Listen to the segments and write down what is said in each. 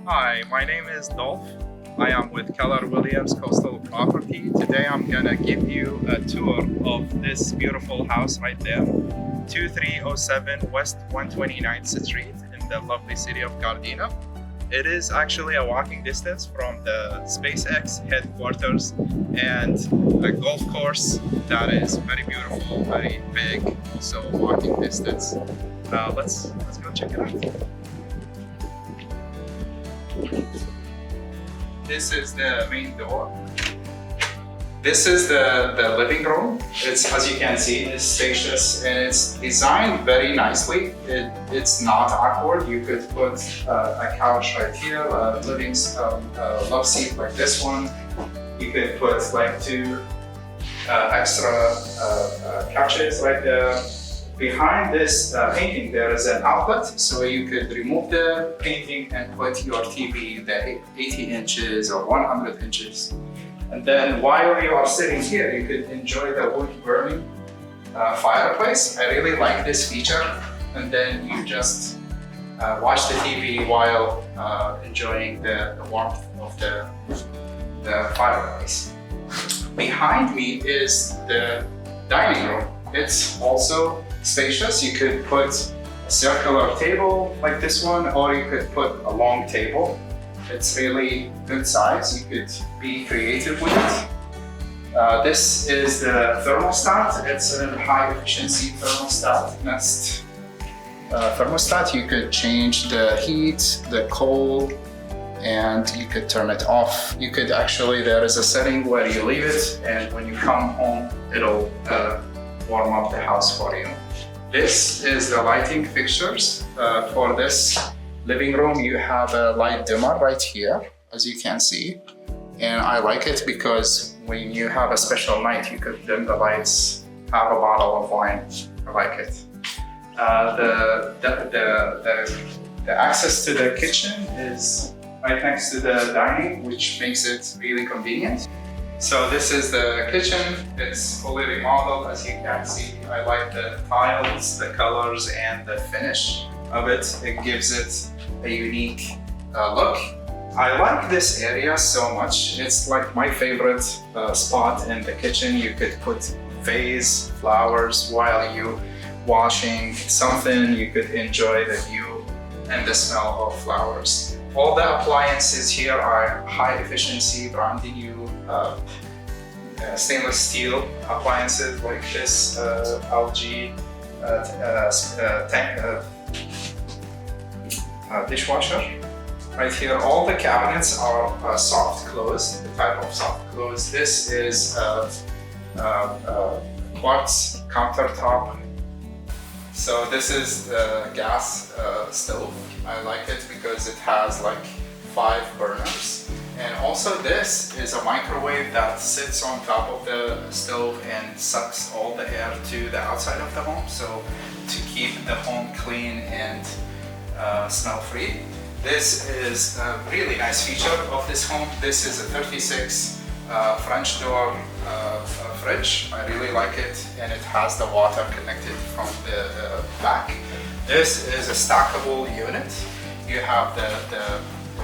Hi, my name is Dolf. I am with Keller Williams Coastal Property. Today I'm gonna give you a tour of this beautiful house right there, 2307 West 129th Street in the lovely city of Gardena. It is actually a walking distance from the SpaceX headquarters and a golf course that is very beautiful, very big, also walking distance. Let's go check it out. This is the main door. This is the living room. It's, as you can see, it's spacious and it's designed very nicely. It's not awkward. You could put a couch right here, a love seat like this one. You could put like two extra couches right there. Behind this painting, there is an outlet, so you could remove the painting and put your TV, the 80 inches or 100 inches. And then while you are sitting here, you could enjoy the wood-burning fireplace. I really like this feature. And then you just watch the TV while enjoying the warmth of the fireplace. Behind me is the dining room. It's also spacious. You could put a circular table like this one, or you could put a long table. It's really good size. You could be creative with it. This is the thermostat. It's a high efficiency thermostat. Nest thermostat. You could change the heat, the cold, and you could turn it off. You could actually, there is a setting where you leave it, and when you come home, it'll warm up the house for you. This is the lighting fixtures for this living room. You have a light dimmer right here, as you can see. And I like it because when you have a special night, you could dim the lights, have a bottle of wine. I like it. The access to the kitchen is right next to the dining, which makes it really convenient. So this is the kitchen. It's fully remodeled, as you can see. I like the tiles, the colors, and the finish of it. It gives it a unique look. I like this area so much. It's like my favorite spot in the kitchen. You could put vase, flowers while you washing something. You could enjoy the view and the smell of flowers. All the appliances here are high efficiency, brand new stainless steel appliances like this LG dishwasher. Right here, all the cabinets are soft close, the type of soft close. This is quartz countertop. So this is the gas stove. I like it because it has like 5 burners. And also this is a microwave that sits on top of the stove and sucks all the air to the outside of the home, so to keep the home clean and smell-free. This is a really nice feature of this home. This is a 36 French door fridge. I really like it, and it has the water connected from the back. This is a stackable unit. You have the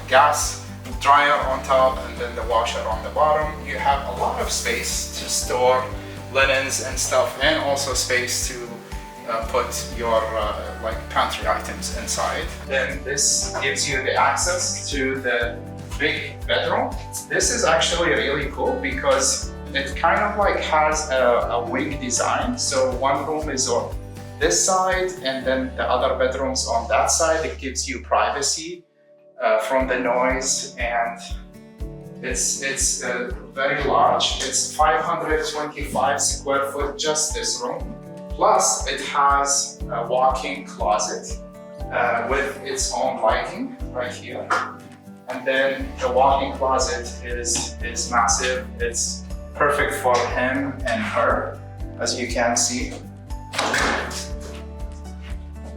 gas dryer on top and then the washer on the bottom. You have a lot of space to store linens and stuff, and also space to put your like pantry items inside. Then this gives you the access to the big bedroom. This is actually really cool because it kind of like has a wing design. So one room is on this side and then the other bedrooms on that side. It gives you privacy from the noise, and it's very large. It's 525 square foot, just this room. Plus it has a walk-in closet with its own lighting right here. And then the walk-in closet is massive. It's perfect for him and her, as you can see.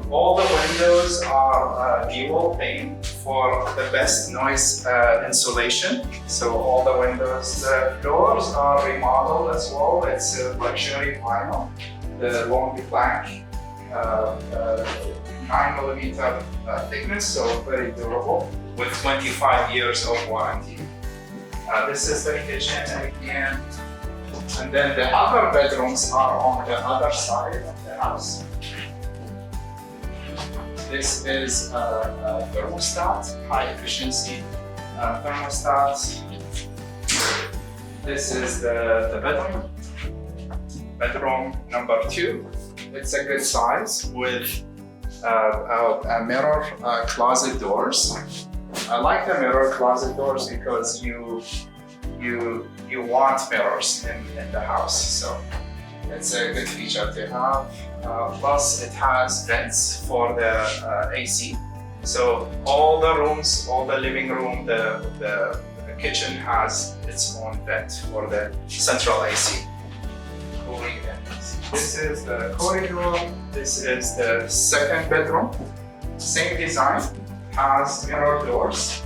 All the windows are dual pane for the best noise insulation. So all the windows, the doors are remodeled as well. It's a luxury vinyl. The long plank, 9mm thickness, so very durable. with 25 years of warranty. This is the kitchen again. And then the other bedrooms are on the other side of the house. This is a thermostat, high efficiency thermostat. This is the bedroom. Bedroom number 2. It's a good size with a mirror closet doors. I like the mirror closet doors because you want mirrors in the house, so it's a good feature to have. Plus, it has vents for the AC. So all the rooms, all the living room, the kitchen has its own vent for the central AC. Cooling vents. This is the corridor. This is the second bedroom. Same design, has mirror doors.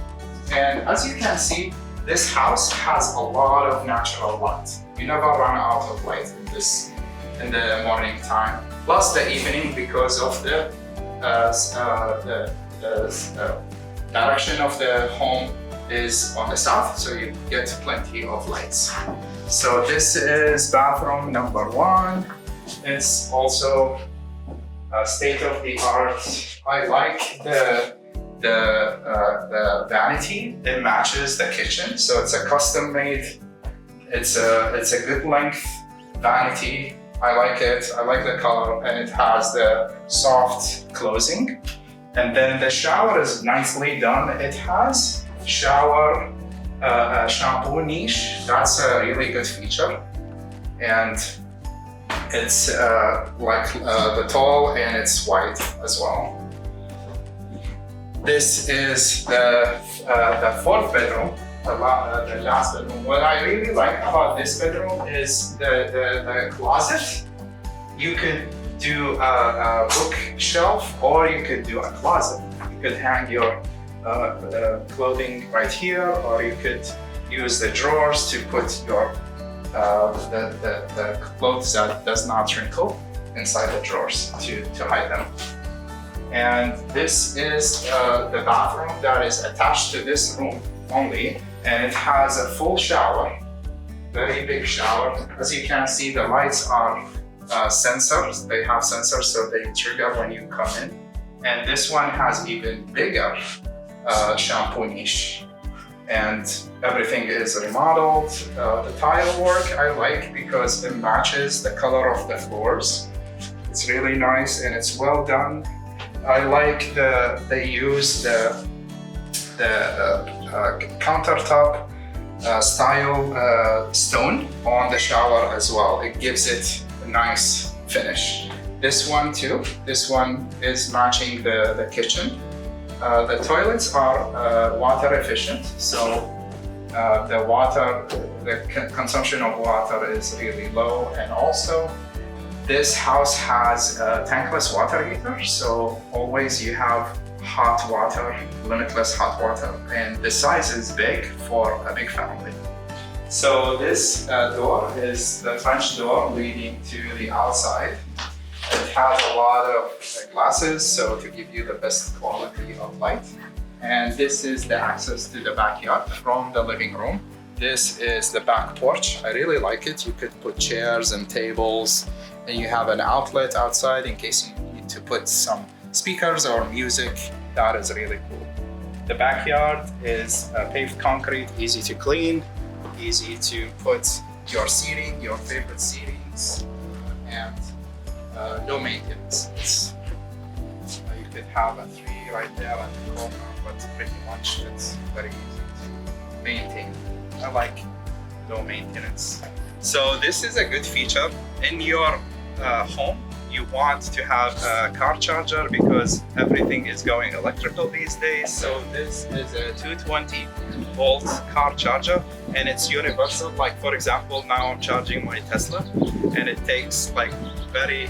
And as you can see, this house has a lot of natural light. You never run out of light in the morning time. Plus the evening, because of the direction of the home is on the south, so you get plenty of lights. So this is bathroom number 1. It's also state of the art. I like the vanity. It matches the kitchen, so it's a custom made. It's a good length vanity. I like it. I like the color, and it has the soft closing. And then the shower is nicely done. It has shower shampoo niche. That's a really good feature, and it's like the tall, and it's white as well. This is the 4th bedroom, the last bedroom. What I really like about this bedroom is the closet. You could do a bookshelf, or you could do a closet. You could hang your clothing right here, or you could use the drawers to put your the clothes that does not wrinkle inside the drawers to hide them. And this is the bathroom that is attached to this room only, and it has a full shower, very big shower. As you can see, the lights are sensors. They have sensors, so they trigger when you come in. And this one has even bigger shampoo niche, and everything is remodeled. The tile work I like because it matches the color of the floors. It's really nice and it's well done. I like they use the countertop style stone on the shower as well. It gives it a nice finish. This one too. This one is matching the kitchen. The toilets are water efficient, so the consumption of water is really low, and also this house has a tankless water heater, so always you have hot water, limitless hot water, and the size is big for a big family. So this door is the French door leading to the outside. It has a lot of glasses, so to give you the best quality of light. And this is the access to the backyard from the living room. This is the back porch. I really like it. You could put chairs and tables, and you have an outlet outside in case you need to put some speakers or music. That is really cool. The backyard is paved concrete, easy to clean, easy to put your seating, your favorite seatings, and no maintenance. You could have a tree right there at the corner, but pretty much it's very easy to maintain. I like low maintenance. So this is a good feature. In your home, you want to have a car charger because everything is going electrical these days. So this is a 220 volt car charger, and it's universal. Like for example, now I'm charging my Tesla, and it takes like very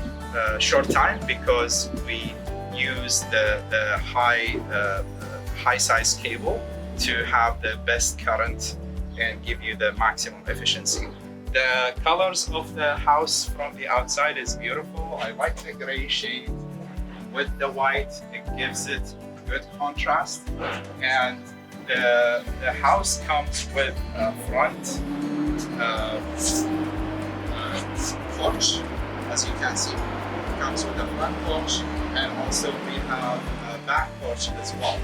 short time because we use the high size cable to have the best current and give you the maximum efficiency. The colors of the house from the outside is beautiful. I like the gray shade with the white. It gives it good contrast. And the house comes with a front porch, as you can see. It comes with a front porch, and also we have a back porch as well.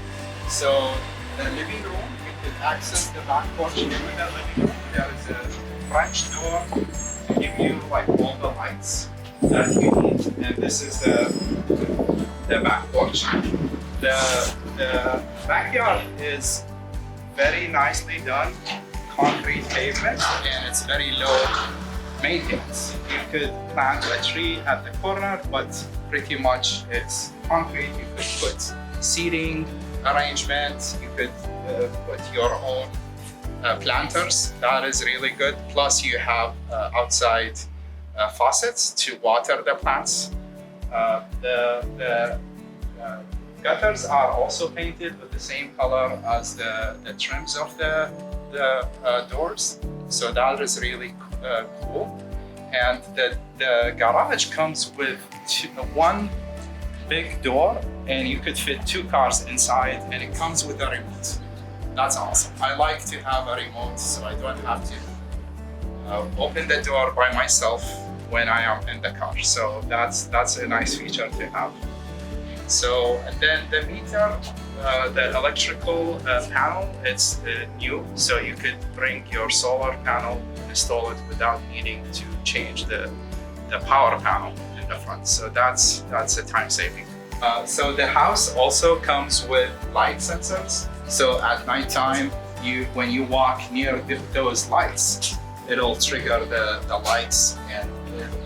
So the living room, you can access the back porch in the living room. There is a French door to give you like all the lights that you need, and this is the back porch. The backyard is very nicely done, concrete pavement, and it's very low maintenance. You could plant a tree at the corner, but pretty much it's concrete. You could put seating arrangements, you could put your own planters. That is really good. Plus you have outside faucets to water the plants. The gutters are also painted with the same color as the trims of the doors. So that is really cool. And the garage comes with one big door, and you could fit 2 cars inside, and it comes with a remote. That's awesome. I like to have a remote so I don't have to open the door by myself when I am in the car. So that's a nice feature to have. So, and then the meter, the electrical panel, it's new. So you could bring your solar panel, install it without needing to change the power panel in the front. So that's a time saving. So the house also comes with light sensors. So at nighttime, when you walk near those lights, it'll trigger the lights, and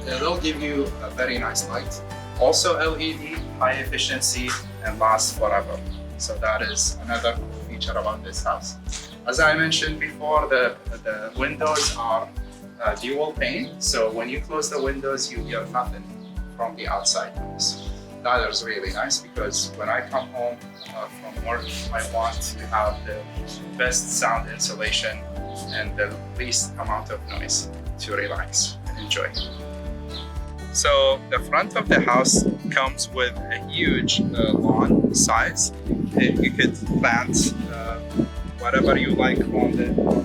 it'll give you a very nice light. Also LED, high efficiency, and lasts forever. So that is another cool feature about this house. As I mentioned before, the windows are dual pane. So when you close the windows, you hear nothing from the outside noise. That is really nice, because when I come home from work, I want to have the best sound insulation and the least amount of noise to relax and enjoy. So the front of the house comes with a huge lawn size. You could plant whatever you like on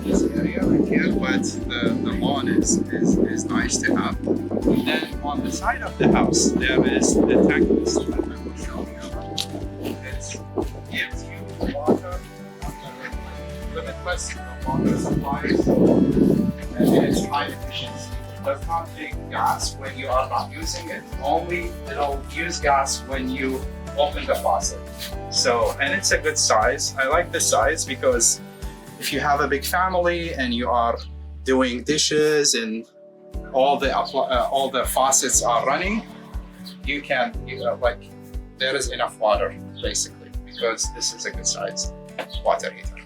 this area right here, but the lawn is nice to have. And then on the side of the house, there is the Tankless that I will show you. It gives you water, limitless water supply, and it's high efficiency. It does not take gas when you are not using it. Only it'll use gas when you open the faucet. So, and it's a good size. I like this size because if you have a big family and you are doing dishes and all the faucets are running, there is enough water basically, because this is a good size water heater.